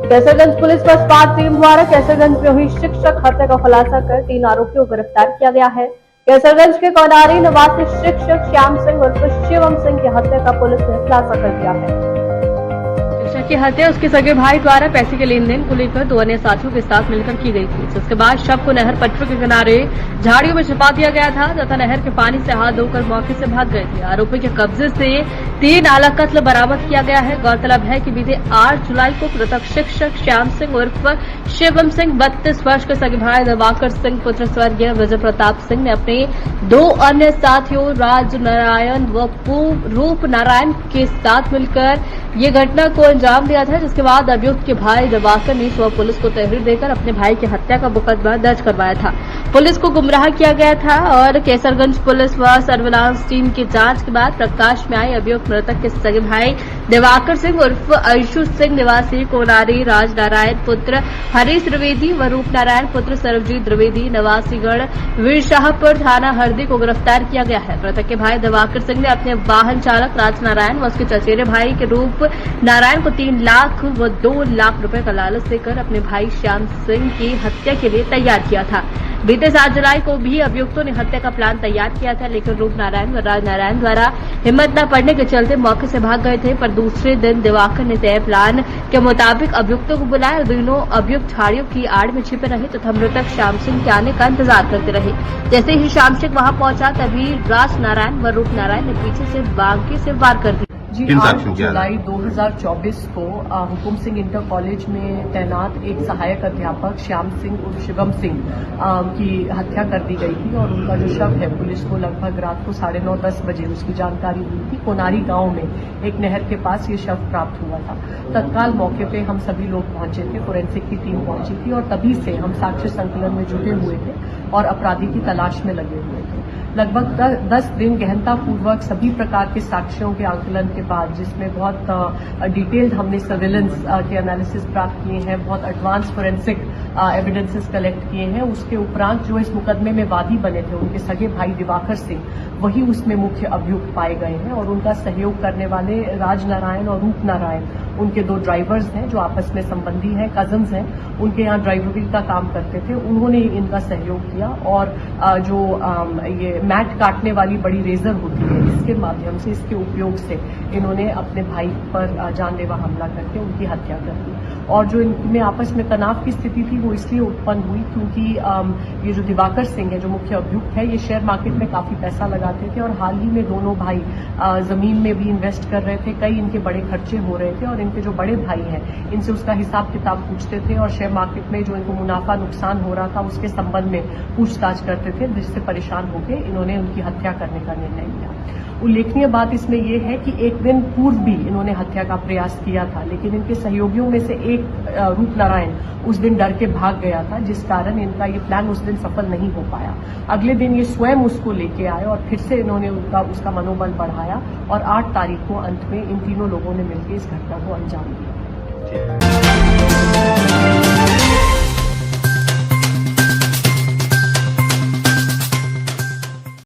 Kaiserganj police पर spot team द्वारा कैसरगंज में हुई शिक्षक हत्या का खुलासा कर 3 आरोपियों को गिरफ्तार किया गया है। कैसरगंज के कोनारी निवासी शिक्षक श्याम सिंह उर्फ शिवम सिंह की हत्या का पुलिस ने खुलासा कर दिया है। शिक्षक की हत्या उसके सगे भाई द्वारा पैसे के लेन देन को लेकर 2 अन्य साथियों के साथ मिलकर की गई थी, जिसके बाद शव को नहर पटरी के किनारे झाड़ियों में छिपा दिया गया था तथा नहर के पानी से हाथ धोकर मौके से भाग गए थे। आरोपी के कब्जे से 3 आला कत्ल बरामद किया गया है। गौरतलब है कि बीते 8 जुलाई को मृतक शिक्षक श्याम सिंह उर्फ शिवम सिंह 32 वर्ष के सगे भाई दिवाकर सिंह पुत्र स्वर्गीय विजय प्रताप सिंह ने अपने 2 अन्य साथियों राज नारायण व रूप नारायण के साथ मिलकर ये घटना को अंजाम दिया था, जिसके बाद अभियुक्त के भाई दिवाकर ने स्व पुलिस को तहरीर देकर अपने भाई की हत्या का मुकदमा दर्ज करवाया था। पुलिस को गुमराह किया गया था और कैसरगंज पुलिस व सर्विलांस टीम की जांच के बाद प्रकाश में आई अभियुक्त मृतक के सगे भाई दिवाकर सिंह उर्फ अंशु सिंह निवासी कोनारी राज नारायण पुत्र हरीश द्विवेदी व रूप नारायण पुत्र सर्वजीत द्विवेदी निवासीगढ़ वीरशाहपुर थाना हरदी को गिरफ्तार किया गया है। मृतक के भाई दिवाकर सिंह ने अपने वाहन चालक राज नारायण व उसके चचेरे भाई के रूप नारायण को 3 लाख व 2 लाख रुपए का लालच देकर अपने भाई श्याम सिंह की हत्या के लिए तैयार किया था। बीते 7 जुलाई को भी अभियुक्तों ने हत्या का प्लान तैयार किया था, लेकिन रूप नारायण व राज नारायण द्वारा हिम्मत न पड़ने के चलते मौके से भाग गए थे। पर दूसरे दिन दिवाकर ने तय प्लान के मुताबिक अभियुक्तों को बुलाया। दोनों अभियुक्त झाड़ियों की आड़ में छिपे रहे तथा मृतक श्याम सिंह के आने का इंतजार करते रहे। जैसे ही श्याम सिंह वहां पहुंचा तभी राज नारायण व रूप नारायण ने पीछे से बांके से वार कर दिया। जी 8 जुलाई 2024 को हुकुम सिंह इंटर कॉलेज में तैनात एक सहायक अध्यापक श्याम सिंह उर्फ शिवम सिंह की हत्या कर दी गई थी और उनका जो शव है पुलिस को लगभग रात को 9:30-10 बजे उसकी जानकारी हुई थी। कोनारी गांव में एक नहर के पास ये शव प्राप्त हुआ था। तत्काल मौके पे हम सभी लोग पहुंचे थे, फोरेंसिक की टीम पहुंची थी और तभी से हम साक्ष्य संकलन में जुटे हुए थे और अपराधी की तलाश में लगे हुए थे। लगभग 10 दिन गहनतापूर्वक सभी प्रकार के साक्ष्यों के आंकलन के बाद, जिसमें बहुत डिटेल्ड हमने सर्विलेंस के एनालिसिस प्राप्त किए हैं, बहुत एडवांस फोरेंसिक एविडेंसेस कलेक्ट किए हैं, उसके उपरांत जो इस मुकदमे में वादी बने थे उनके सगे भाई दिवाकर सिंह वही उसमें मुख्य अभियुक्त पाए गए हैं और उनका सहयोग करने वाले राज नारायण और रूप नारायण उनके 2 ड्राइवर्स हैं जो आपस में संबंधी हैं, कजन्स हैं, उनके यहाँ ड्राइवरी का काम करते थे, उन्होंने इनका सहयोग किया और जो ये मैट काटने वाली बड़ी रेजर होती है इसके माध्यम से, इसके उपयोग से इन्होंने अपने भाई पर जानलेवा हमला करके उनकी हत्या कर दी। और जो इनमें आपस में तनाव की स्थिति थी वो इसलिए उत्पन्न हुई क्योंकि ये जो दिवाकर सिंह है जो मुख्य अभियुक्त है ये शेयर मार्केट में काफी पैसा लगाते थे और हाल ही में दोनों भाई जमीन में भी इन्वेस्ट कर रहे थे, कई इनके बड़े खर्चे हो रहे थे और इनके जो बड़े भाई हैं इनसे उसका हिसाब किताब पूछते थे और शेयर मार्केट में जो इनको मुनाफा नुकसान हो रहा था उसके संबंध में पूछताछ करते थे, जिससे परेशान होकर इन्होंने उनकी हत्या करने का निर्णय लिया। उल्लेखनीय बात इसमें यह है कि एक दिन पूर्व भी इन्होंने हत्या का प्रयास किया था, लेकिन इनके सहयोगियों में से एक रूप नारायण उस दिन डर के भाग गया था, जिस कारण इनका ये प्लान उस दिन सफल नहीं हो पाया। अगले दिन ये स्वयं उसको लेके आए और फिर से इन्होंने उसका मनोबल बढ़ाया और 8 तारीख को अंत में इन तीनों लोगों ने मिलकर इस घटना को अंजाम दिया।